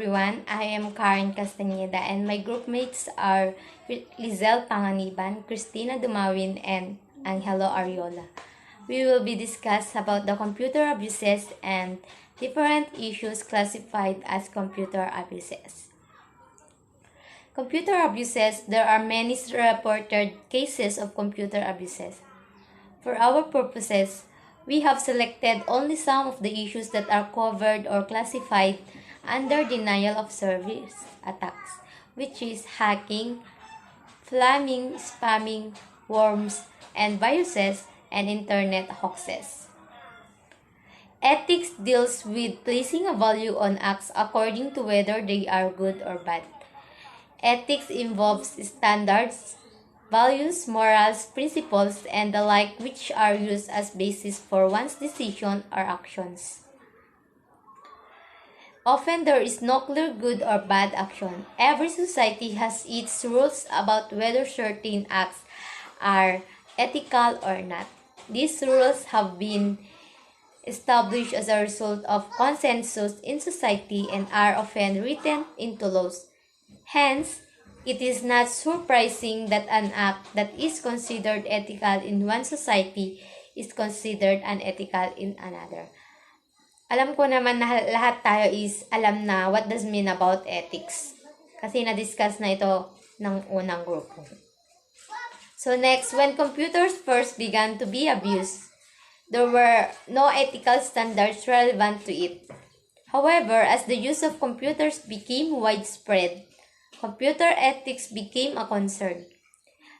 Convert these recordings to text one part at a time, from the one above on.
everyone. I am Karen Castañeda and my groupmates are Lizelle Panganiban, Christina Dumawin, and Angelo Ariola. We will be discuss about the computer abuses and different issues classified as computer abuses. Computer abuses, there are many reported cases of computer abuses. For our purposes, we have selected only some of the issues that are covered or classified under denial of service attacks, which is hacking, flamming, spamming, worms, and viruses, and internet hoaxes. Ethics deals with placing a value on acts according to whether they are good or bad. Ethics involves standards, values, morals, principles, and the like which are used as basis for one's decision or actions. Often there is no clear good or bad action. Every society has its rules about whether certain acts are ethical or not. These rules have been established as a result of consensus in society and are often written into laws. Hence, it is not surprising that an act that is considered ethical in one society is considered unethical in another. Alam ko naman na lahat tayo is alam na what does mean about ethics. Kasi na-discuss na ito ng unang grupo. So next, when computers first began to be abused, there were no ethical standards relevant to it. However, as the use of computers became widespread, computer ethics became a concern.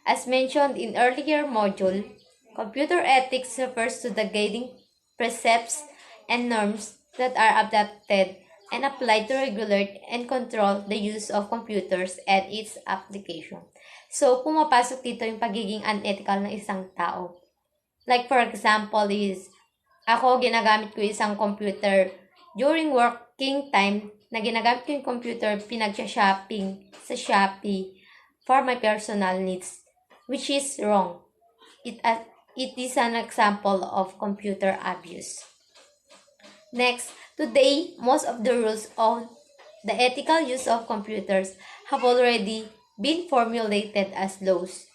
As mentioned in earlier module, computer ethics refers to the guiding precepts and norms that are adapted and applied to regulate and control the use of computers and its application. So, pumapasok dito yung pagiging unethical ng isang tao. Like for example is, ako ginagamit ko isang computer during working time na ginagamit ko yung computer pinag-shopping sa Shopee for my personal needs, which is wrong. It is an example of computer abuse. Next, today, most of the rules on the ethical use of computers have already been formulated as laws.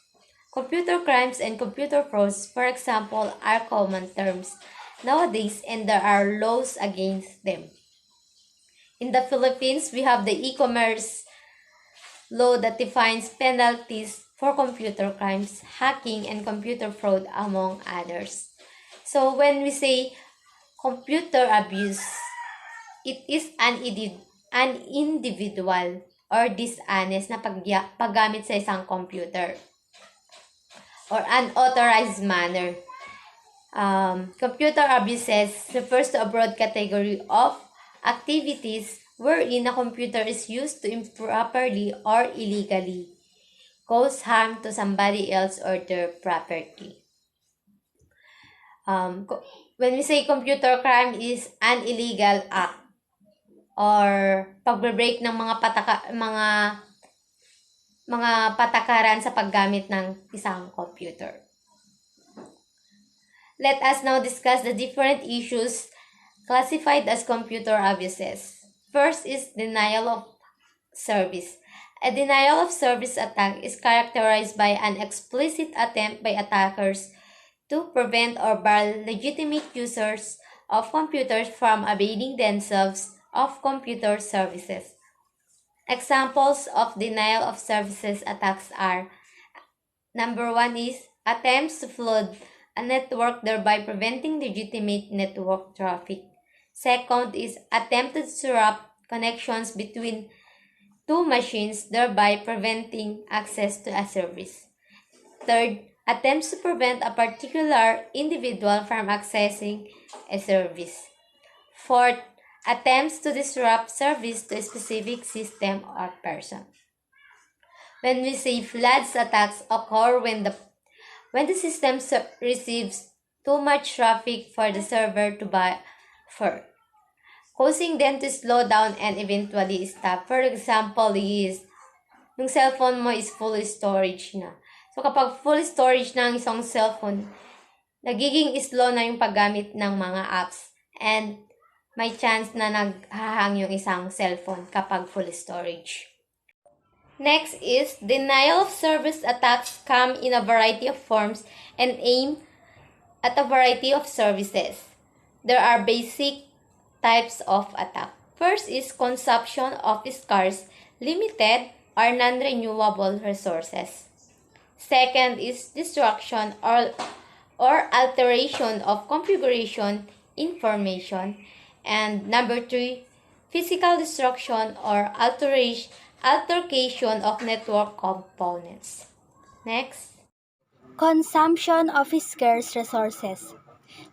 Computer crimes and computer frauds, for example, are common terms nowadays and there are laws against them. In the Philippines, we have the e-commerce law that defines penalties for computer crimes, hacking, and computer fraud, among others. So when we say computer abuse, it is an individual or dishonest na paggamit sa isang computer or unauthorized manner. Computer abuses refers to a broad category of activities wherein a computer is used to improperly or illegally cause harm to somebody else or their property. When we say computer crime is an illegal act or pagbe-break ng mga patakaran sa paggamit ng isang computer. Let us now discuss the different issues classified as computer abuses. First is denial of service. A denial of service attack is characterized by an explicit attempt by attackers to prevent or bar legitimate users of computers from availing themselves of computer services. Examples of denial of services attacks are: number 1 is attempts to flood a network, thereby preventing legitimate network traffic. Second is attempt to disrupt connections between two machines, thereby preventing access to a service. Third, attempts to prevent a particular individual from accessing a service. Fourth, attempts to disrupt service to a specific system or person. When we say floods, attacks occur when the system receives too much traffic for the server to buffer, causing them to slow down and eventually stop. For example is, yung cellphone mo is full storage na. So kapag full storage ng isang cellphone, nagiging slow na yung paggamit ng mga apps. And may chance na naghahang yung isang cellphone kapag full storage. Next is denial of service attacks come in a variety of forms and aim at a variety of services. There are basic types of attack. First is consumption of scarce, limited, or non-renewable resources. Second is destruction or alteration of configuration information. And number 3, physical destruction or altercation of network components. Next. Consumption of scarce resources.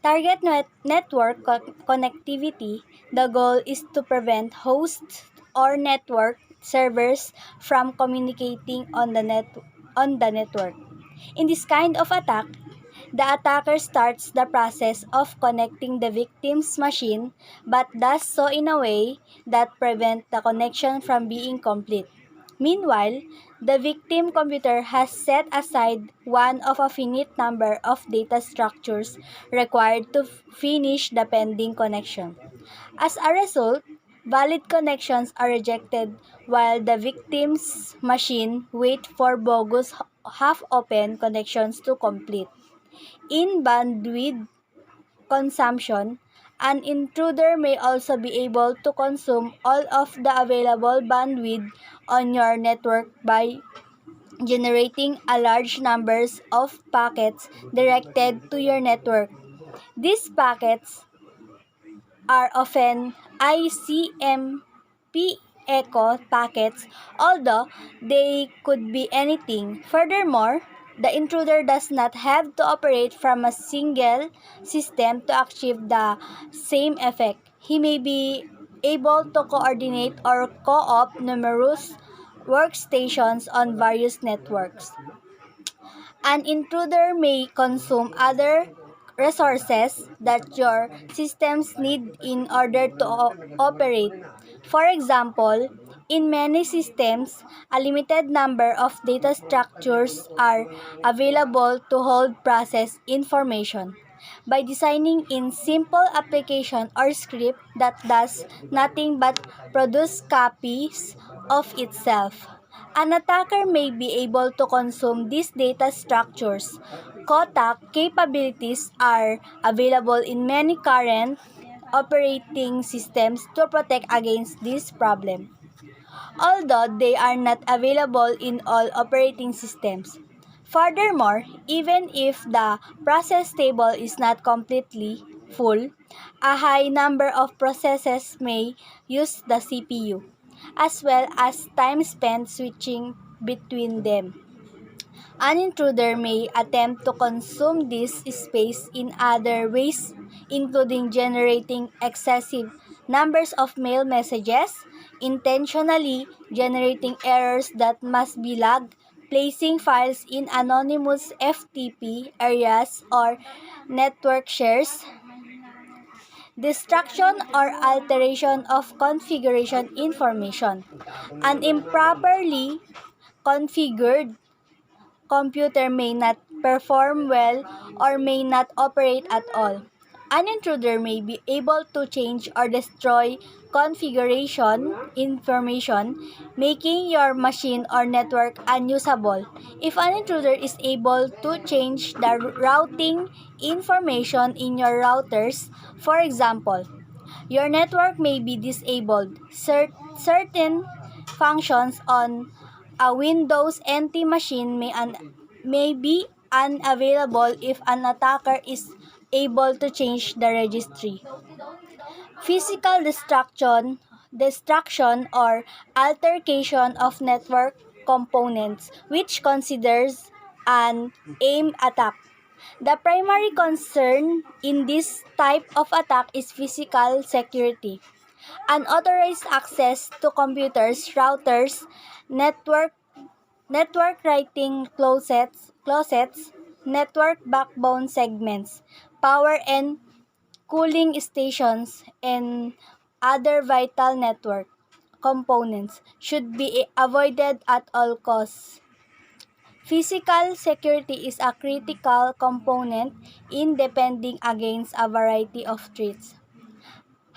Target network connectivity. The goal is to prevent hosts or network servers from communicating on the network. In this kind of attack, the attacker starts the process of connecting the victim's machine but does so in a way that prevents the connection from being complete. Meanwhile, the victim computer has set aside one of a finite number of data structures required to finish the pending connection. As a result, valid connections are rejected while the victim's machine waits for bogus half-open connections to complete. In bandwidth consumption, an intruder may also be able to consume all of the available bandwidth on your network by generating a large numbers of packets directed to your network. These packets are often ICMP echo packets, although they could be anything. Furthermore, the intruder does not have to operate from a single system to achieve the same effect. He may be able to coordinate or co-op numerous workstations on various networks. An intruder may consume other resources that your systems need in order to operate. For example, in many systems, a limited number of data structures are available to hold process information. By designing in simple application or script that does nothing but produce copies of itself, an attacker may be able to consume these data structures. Kotak capabilities are available in many current operating systems to protect against this problem, although they are not available in all operating systems. Furthermore, even if the process table is not completely full, a high number of processes may use the CPU, as well as time spent switching between them. An intruder may attempt to consume this space in other ways, including generating excessive numbers of mail messages, intentionally generating errors that must be logged, placing files in anonymous FTP areas or network shares, destruction or alteration of configuration information. An improperly configured computer may not perform well or may not operate at all. An intruder may be able to change or destroy configuration information, making your machine or network unusable. If an intruder is able to change the routing information in your routers, for example, your network may be disabled. Certain functions on a Windows NT machine may be unavailable if an attacker is able to change the registry. Physical destruction or altercation of network components, which considers an AIM attack. The primary concern in this type of attack is physical security. Unauthorized access to computers, routers, network writing closets, network backbone segments, power and cooling stations, and other vital network components should be avoided at all costs. Physical security is a critical component in defending against a variety of threats.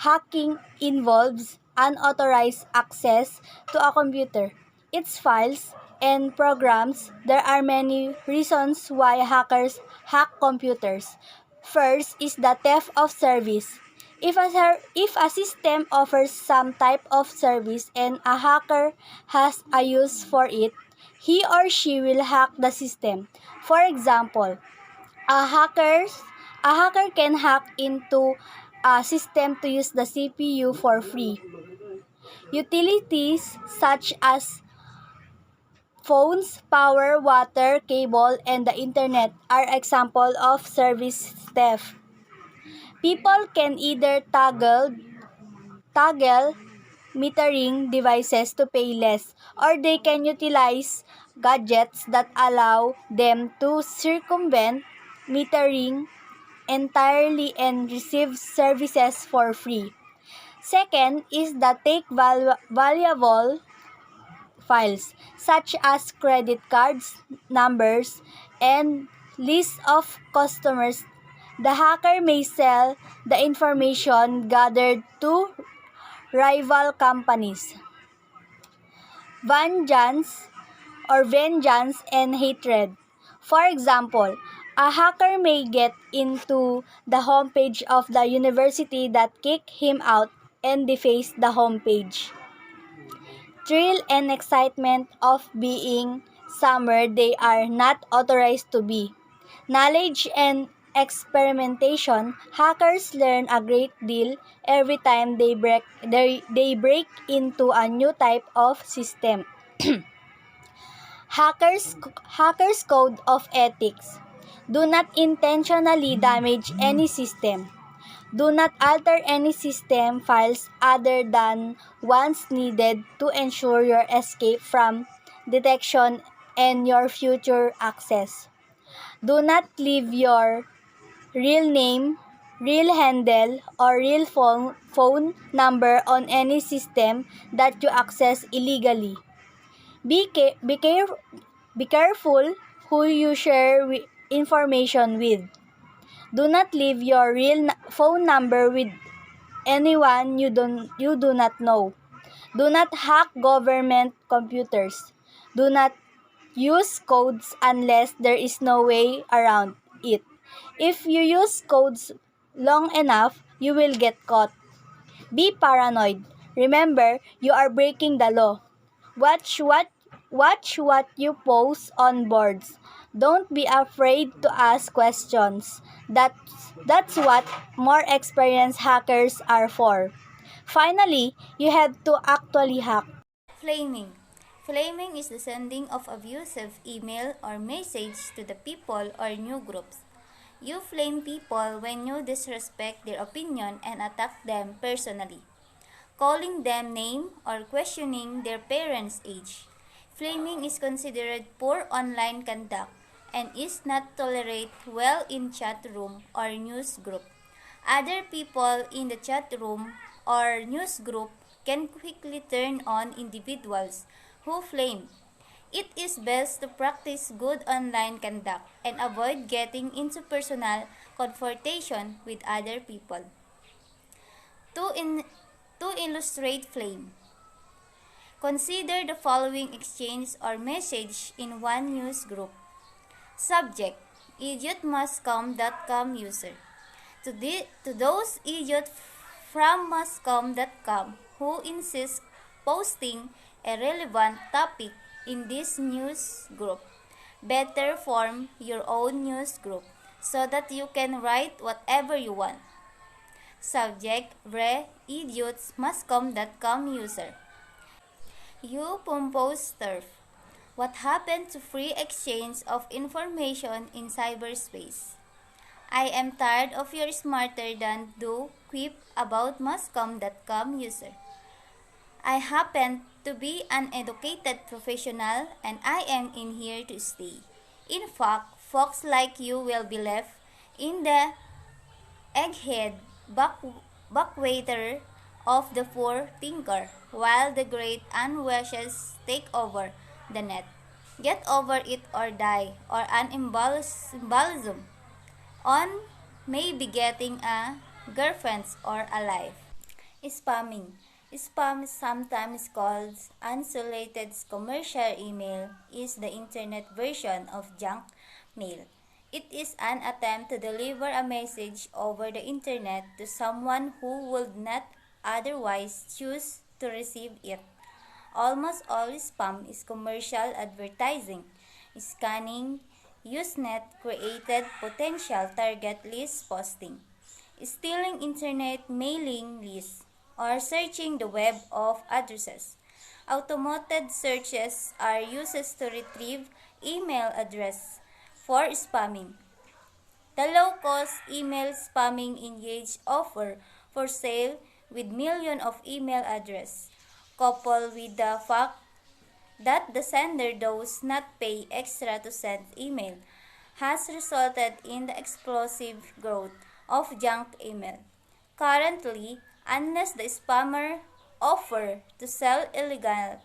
hacking involves unauthorized access to a computer, its files, and programs. There are many reasons why hackers hack computers. First is the theft of service. If a system offers some type of service and a hacker has a use for it, he or she will hack the system. For example, a hacker a hacker can hack into a system to use the CPU for free. Utilities such as phones, power, water, cable, and the internet are example of service theft. People can either toggle metering devices to pay less, or they can utilize gadgets that allow them to circumvent metering entirely and receive services for free. Second is the take valuable files such as credit cards, numbers, and lists of customers. The hacker may sell the information gathered to rival companies. Vengeance and hatred. For example, a hacker may get into the homepage of the university that kicked him out and deface the homepage. Thrill and excitement of being somewhere they are not authorized to be. Knowledge and experimentation. Hackers learn a great deal every time they break into a new type of system. Hackers code of ethics. Do not intentionally damage any system. Do not alter any system files other than ones needed to ensure your escape from detection and your future access. Do not leave your real name, real handle, or real phone number on any system that you access illegally. Be, ca- be, care- be careful who you share information with. Do not leave your real phone number with anyone you do not know. Do not hack government computers. Do not use codes unless there is no way around it. If you use codes long enough, you will get caught. Be paranoid. Remember, you are breaking the law. Watch what Watch what you post on boards. Don't be afraid to ask questions. That's what more experienced hackers are for. Finally, you have to actually hack. Flaming. Flaming is the sending of abusive email or message to the people or new groups. You flame people when you disrespect their opinion and attack them personally, calling them name or questioning their parents' age. Flaming is considered poor online conduct and is not tolerated well in chat room or news group. Other people in the chat room or news group can quickly turn on individuals who flame. It is best to practice good online conduct and avoid getting into personal confrontation with other people. To, in, to illustrate flame, consider the following exchange or message in one news group. Subject: idiotmuscom.com user. To those idiots from muscom.com who insist posting a relevant topic in this news group, better form your own news group so that you can write whatever you want. Subject: idiotsmuscom.com user. You pompous turf. What happened to free exchange of information in cyberspace? I am tired of your smarter than do quip about muscom.com user. I happen to be an educated professional and I am in here to stay. In fact, folks like you will be left in the egghead backwater of the poor thinker while the great unwishes take over the net. Get over it or die, or an embolism on maybe getting a girlfriend or a life. Spamming. Spam, sometimes called unsolicited commercial email, is the internet version of junk mail. It is an attempt to deliver a message over the internet to someone who would not otherwise choose to receive it. Almost all spam is commercial advertising. Scanning Usenet created potential target list posting, stealing internet mailing lists, or searching the web of addresses. Automated searches are used to retrieve email address for spamming. The low-cost email spamming engage offer for sale with millions of email addresses, coupled with the fact that the sender does not pay extra to send email, has resulted in the explosive growth of junk email. Currently, unless the spammer offer to sell illegal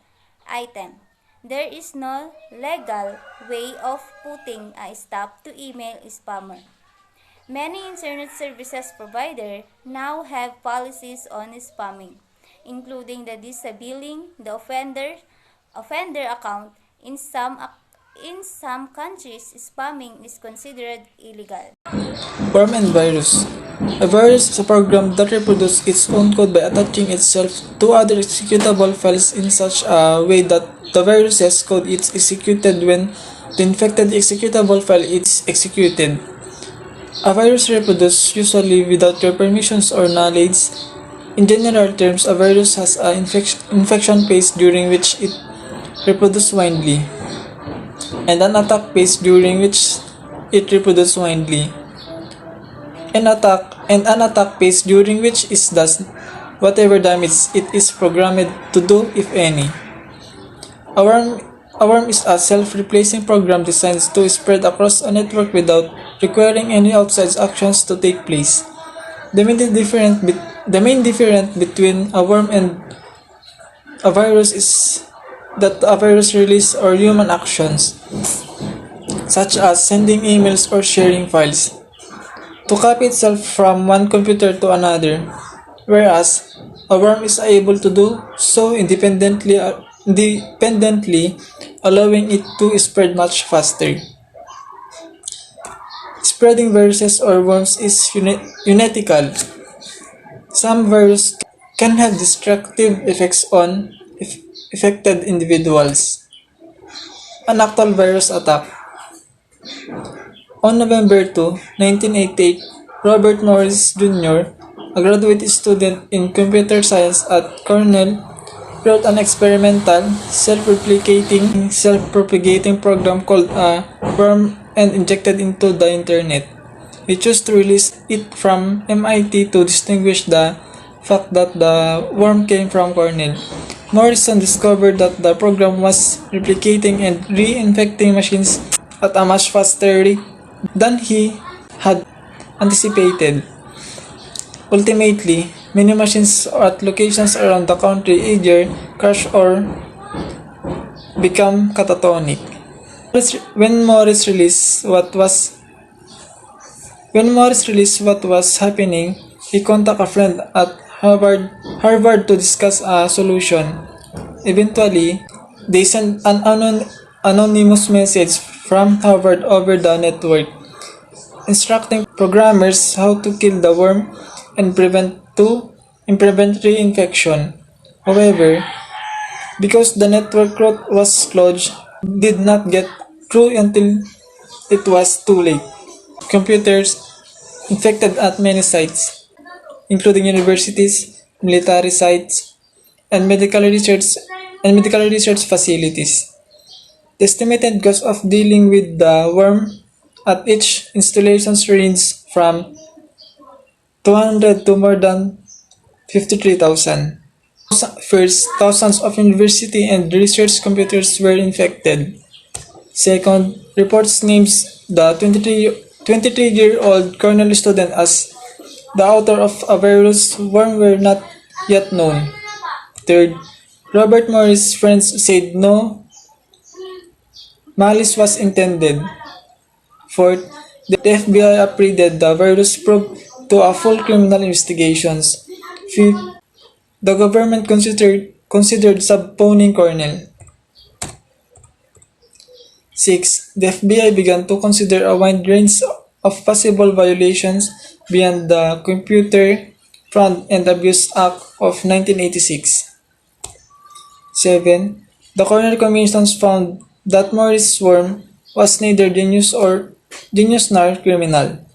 item, there is no legal way of putting a stop to email spammer. Many internet services providers now have policies on spamming, including the disabling the offender account. In some countries, spamming is considered illegal. Worm and virus. A virus is a program that reproduces its own code by attaching itself to other executable files in such a way that the virus's code is executed when the infected executable file is executed. A virus reproduces usually without your permissions or knowledge. In general terms, a virus has an infection phase during which it reproduces widely, and an attack phase during which it reproduces widely. An attack phase during which it does whatever damage it is programmed to do, if any. A worm is a self-replacing program designed to spread across a network without requiring any outside actions to take place. The main difference between a worm and a virus is that a virus relies or human actions, such as sending emails or sharing files, to copy itself from one computer to another, whereas a worm is able to do so independently, allowing it to spread much faster. Spreading viruses or worms is unethical. Some viruses can have destructive effects on affected individuals. An actual virus attack. On November 2, 1988, Robert Morris Jr., a graduate student in computer science at Cornell, wrote an experimental, self-propagating program called a worm and injected into the internet. He chose to release it from MIT to distinguish the fact that the worm came from Cornell. Morrison discovered that the program was replicating and reinfecting machines at a much faster rate than he had anticipated. Ultimately, many machines at locations around the country either crash or become catatonic. When Morris released what was happening, he contacted a friend at Harvard to discuss a solution. Eventually, they sent an anonymous message from Harvard over the network, instructing programmers how to kill the worm and prevent reinfection. However, because the network route was closed, did not get through until it was too late. Computers infected at many sites, including universities, military sites, and medical research facilities. The estimated cost of dealing with the worm at each installation ranges from $200 to more than $53,000. First, thousands of university and research computers were infected. Second, reports names the 23-year-old Cornell student as the author of a virus worm were not yet known. Third, Robert Morris' friends said no malice was intended. Fourth, the FBI upgraded the virus probe to a full criminal investigations. Fifth, the government considered subpoenaing Cornell. 6. The FBI began to consider a wide range of possible violations beyond the Computer Fraud and Abuse Act of 1986. 7. The Cornell Commissions found that Morris Worm was neither genius nor criminal.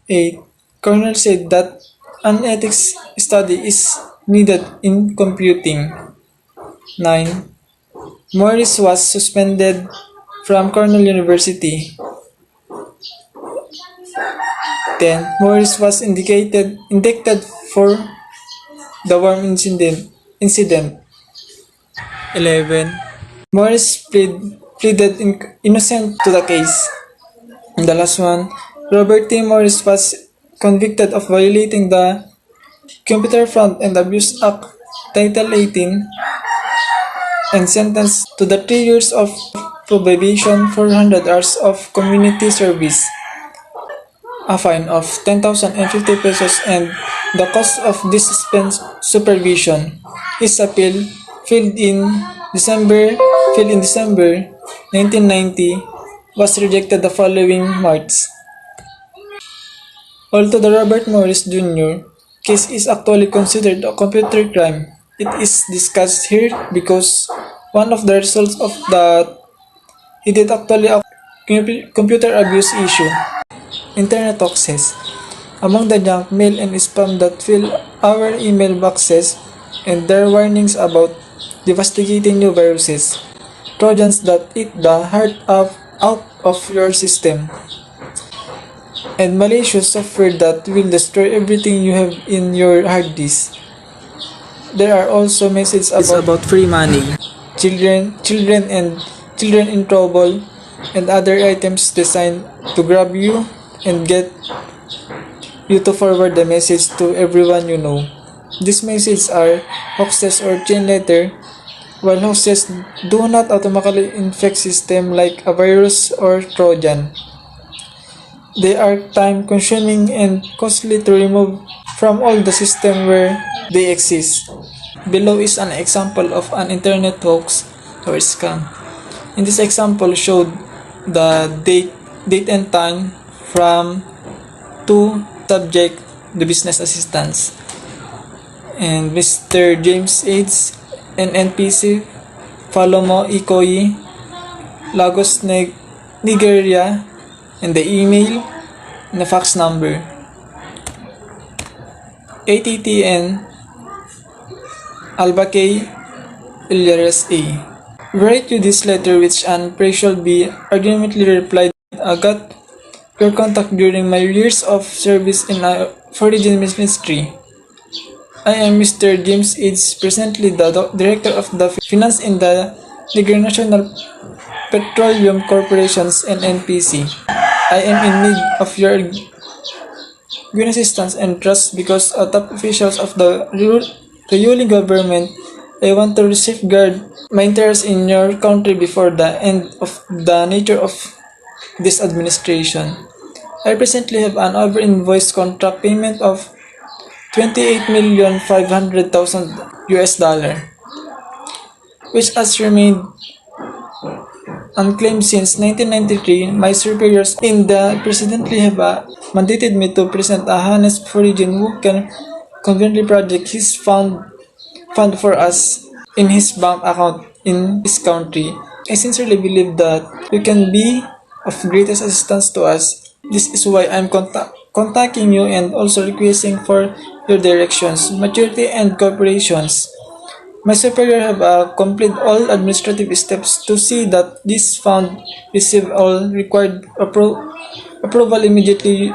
8. Cornell said that an ethics study is needed in computing. 9. Morris was suspended from Cornell University. 10. Morris was indicted for the worm incident. 11. Morris pleaded innocent to the case. And the last one, Robert T. Morris was convicted of violating the Computer Fraud and Abuse Act, Title 18, and sentenced to the 3 years of probation, 400 hours of community service, a fine of 10,050 pesos, and the cost of this supervision. His appeal, filed in December 1990, was rejected the following March. Although the Robert Morris Jr. case is actually considered a computer crime, it is discussed here because one of the results of that it is actually a computer abuse issue. Internet access. Among the junk mail and spam that fill our email boxes, and there are warnings about devastating new viruses, trojans that eat the heart out of your system, and malicious software that will destroy everything you have in your hard disk. There are also messages about free money, children in trouble, and other items designed to grab you and get you to forward the message to everyone you know. These messages are hoaxes or chain letter. While hoaxes do not automatically infect system like a virus or Trojan, they are time-consuming and costly to remove from all the system where they exist. Below is an example of an internet hoax or scam. In this example showed the date and time from two subject, the business assistants, and Mr. James Aids, and NPC, Falomo Ikoyi, Lagos, Nigeria, and the email and the fax number. ATTN Albacay Ilyares A. Write you this letter which an pray shall be argumentally replied. I got your contact during my years of service in a foreign ministry. I am Mr. James Aids, presently the Director of the Finance in the Nigerian National Petroleum Corporations and NPC. I am in need of your assistance and trust because as top officials of the ruling government, I want to safeguard my interests in your country before the end of the nature of this administration. I presently have an over-invoiced contract payment of $28,500,000, which has remained unclaimed since 1993. My superiors in the presently have mandated me to present a honest foreign who can conveniently project his fund for us in his bank account in this country. I sincerely believe that you can be of greatest assistance to us. This is why I'm contacting you and also requesting for your directions, maturity, and cooperations. My superior have completed all administrative steps to see that this fund receive all required approval immediately.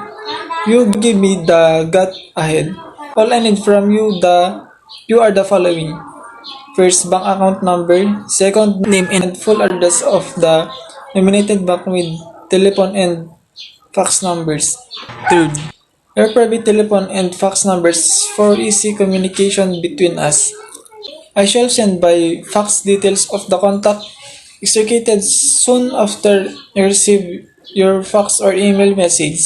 You give me the gut ahead. All I need from you are the following. First, bank account number. Second, name and full address of the nominated bank with telephone and fax numbers. Third, your private telephone and fax numbers for easy communication between us. I shall send by fax details of the contact executed soon after you receive your fax or email message.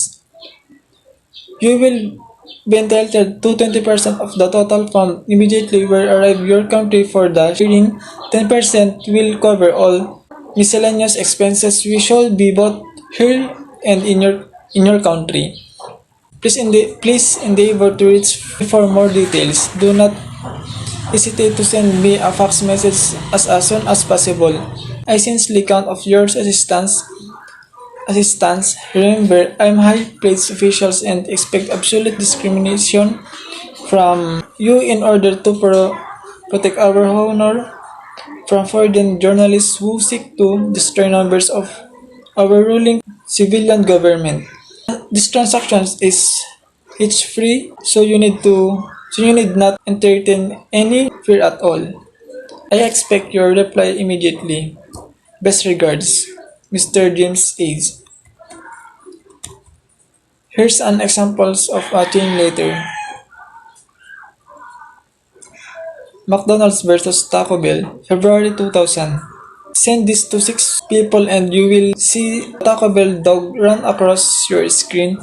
You will be entitled to 20% of the total fund immediately where arrive your country for the sharing. 10% will cover all miscellaneous expenses which should be both here and in your country. Please endeavor to reach for more details. Do not hesitate to send me a fax message as soon as possible. I sincerely count of your assistance. Remember, I'm high-placed officials and expect absolute discrimination from you in order to protect our honor from foreign journalists who seek to destroy numbers of our ruling civilian government. This transaction is it's free, so you need not entertain any fear at all. I expect your reply immediately. Best regards, Mr. James A's. Here's an examples of a chain letter. McDonald's versus Taco Bell, February 2000. Send this to 6 people and you will see Taco Bell dog run across your screen.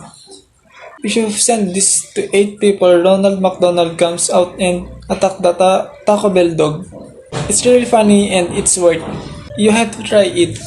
If you send this to 8 people, Ronald McDonald comes out and attack the Taco Bell dog. It's really funny and it's worth. You have to try it.